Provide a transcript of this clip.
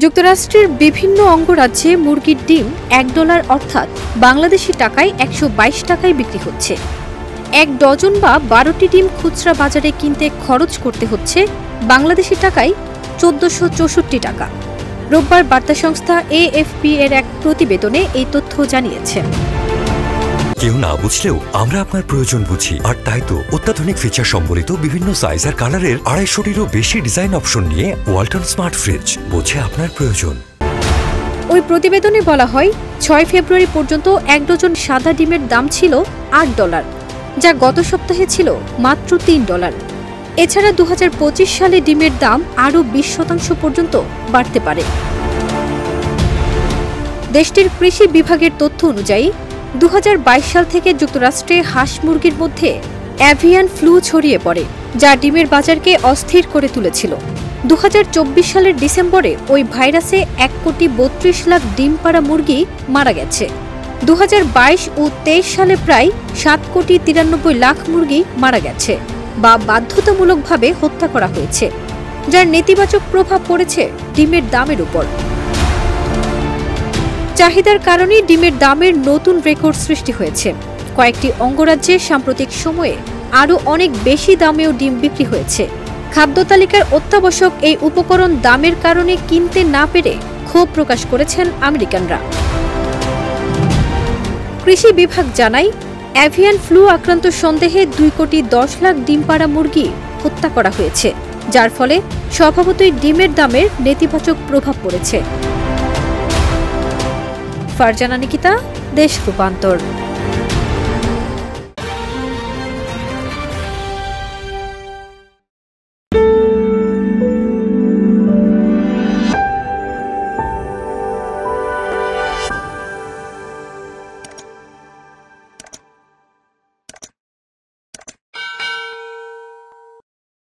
যুক্তরাষ্ট্রের বিভিন্ন অঙ্গরাজ্যে মুরগির ডিম $1 অর্থাৎ বাংলাদেশি টাকায় 122 টাকায় বিক্রি হচ্ছে। 1 ডজন বা 12টি ডিম খুচরা বাজারে কিনতে খরচ করতে হচ্ছে বাংলাদেশি টাকায় 1464 টাকা। রোববার বার্তা সংস্থা AFP এর এক প্রতিবেদনে এই তথ্য জানিয়েছে। কেউ না বুঝলেও আমরা আপনার প্রয়োজন বুঝি, আর তাই তো অত্যাধুনিক ফিচার সম্বলিত বিভিন্ন সাইজ আর কালারের 250-টিরও বেশি ডিজাইন অপশন নিয়ে ওয়ালটন স্মার্ট ফ্রিজ বোঝে আপনার প্রয়োজন। ওই প্রতিবেদনে বলা হয় 6 ফেব্রুয়ারি পর্যন্ত 1 ডজন সাদা ডিমের দাম ছিল $8, যা গত সপ্তাহে ছিল মাত্র $3। এছাড়া 2025 সালে ডিমের দাম আরও 20% পর্যন্ত বাড়তে পারে। দেশটির কৃষি বিভাগের তথ্য অনুযায়ী 2022 সাল থেকে যুক্তরাষ্ট্রে হাঁস মুরগির মধ্যে অ্যাভিয়ান ফ্লু ছড়িয়ে পড়ে, যা ডিমের বাজারকে অস্থির করে তুলেছিল। 2024 সালের ডিসেম্বরে ওই ভাইরাসে 1,32,00,000 ডিম পাড়া মুরগি মারা গেছে। 2022 ও 23 সালে প্রায় 7,93,00,000 মুরগি মারা গেছে বা বাধ্যতামূলকভাবে হত্যা করা হয়েছে, যার নেতিবাচক প্রভাব পড়েছে ডিমের দামের উপর। চাহিদার কারণে ডিমের দামের নতুন রেকর্ড সৃষ্টি হয়েছে। কয়েকটি অঙ্গরাজ্যে সাম্প্রতিক সময়ে আরও অনেক বেশি দামেও ডিম বিক্রি হয়েছে। খাদ্য তালিকার অত্যাবশ্যক এই উপকরণ দামের কারণে কিনতে না পেরে ক্ষোভ প্রকাশ করেছেন আমেরিকানরা। কৃষি বিভাগ জানায়, অ্যাভিয়ান ফ্লু আক্রান্ত সন্দেহে 2,10,00,000 ডিম পাড়া মুরগি হত্যা করা হয়েছে, যার ফলে স্বভাবতই ডিমের দামের নেতিবাচক প্রভাব পড়েছে। ফারজানা নিকিতা, দেশ রূপান্তর।